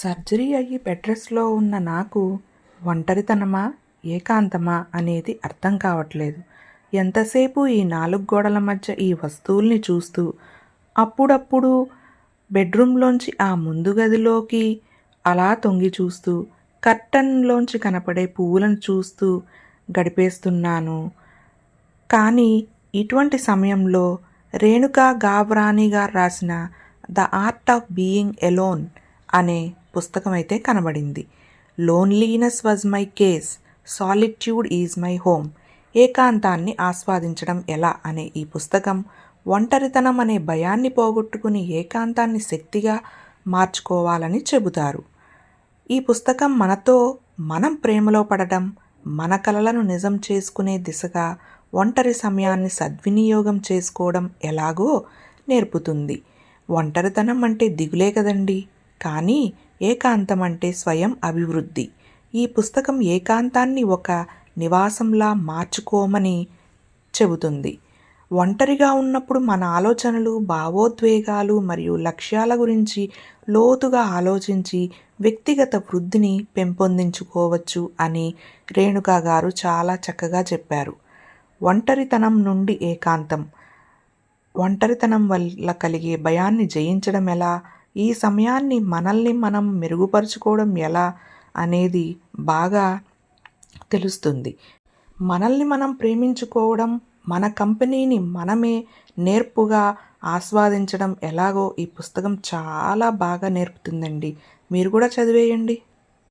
Surgery అయ్యి bed రెస్ట్‌లో ఉన్న నాకు ఒంటరితనమా, ఏకాంతమా అనేది అర్థం కావట్లేదు. ఎంతసేపు ఈ 4 గోడల మధ్య ఈ వస్తువుల్ని చూస్తూ, అప్పుడప్పుడు బెడ్‌రూమ్‌లోంచి ఆ ముందు గదిలోకి అలా తొంగి చూస్తూ, కర్టన్‌లోంచి కనపడే పువ్వులను చూస్తూ గడిపేస్తున్నాను. కానీ ఇటువంటి సమయంలో రేణుకా గావ్రాణి గారు రాసిన 'the art of being alone' అనే పుస్తకం అయితే కనబడింది. Loneliness was my cage, solitude is my home. ఏకాంతాన్ని ఆస్వాదించడం ఎలా అనే ఈ పుస్తకం ఒంటరితనం అనే భయాన్ని పోగొట్టుకుని ఏకాంతాన్ని శక్తిగా మార్చుకోవాలని చెబుతారు. ఈ పుస్తకం మనతో మనం ప్రేమలో పడడం, మన కలలను నిజం చేసుకునే దిశగా ఒంటరి సమయాన్ని సద్వినియోగం చేసుకోవడం ఎలాగో నేర్పుతుంది. ఒంటరితనం అంటే దిగులే కదండి, కానీ ఏకాంతం అంటే స్వయం అభివృద్ధి. ఈ పుస్తకం ఏకాంతాన్ని ఒక నివాసంలా మార్చుకోమని చెబుతుంది. ఒంటరిగా ఉన్నప్పుడు మన ఆలోచనలు, భావోద్వేగాలు మరియు లక్ష్యాల గురించి లోతుగా ఆలోచించి వ్యక్తిగత వృద్ధిని పెంపొందించుకోవచ్చు అని రేణుకా గారు చాలా చక్కగా చెప్పారు. ఒంటరితనం నుండి ఏకాంతం, ఒంటరితనం వల్ల కలిగే భయాన్ని జయించడం ఎలా, ఈ సమయాన్ని మనల్ని మనం మెరుగుపరుచుకోవడం ఎలా అనేది బాగా తెలుస్తుంది. మనల్ని మనం ప్రేమించుకోవడం, మన కంపెనీని మనమే నేర్పుగా ఆస్వాదించడం ఎలాగో ఈ పుస్తకం చాలా బాగా నేర్పుతుందండి. మీరు కూడా చదివేయండి.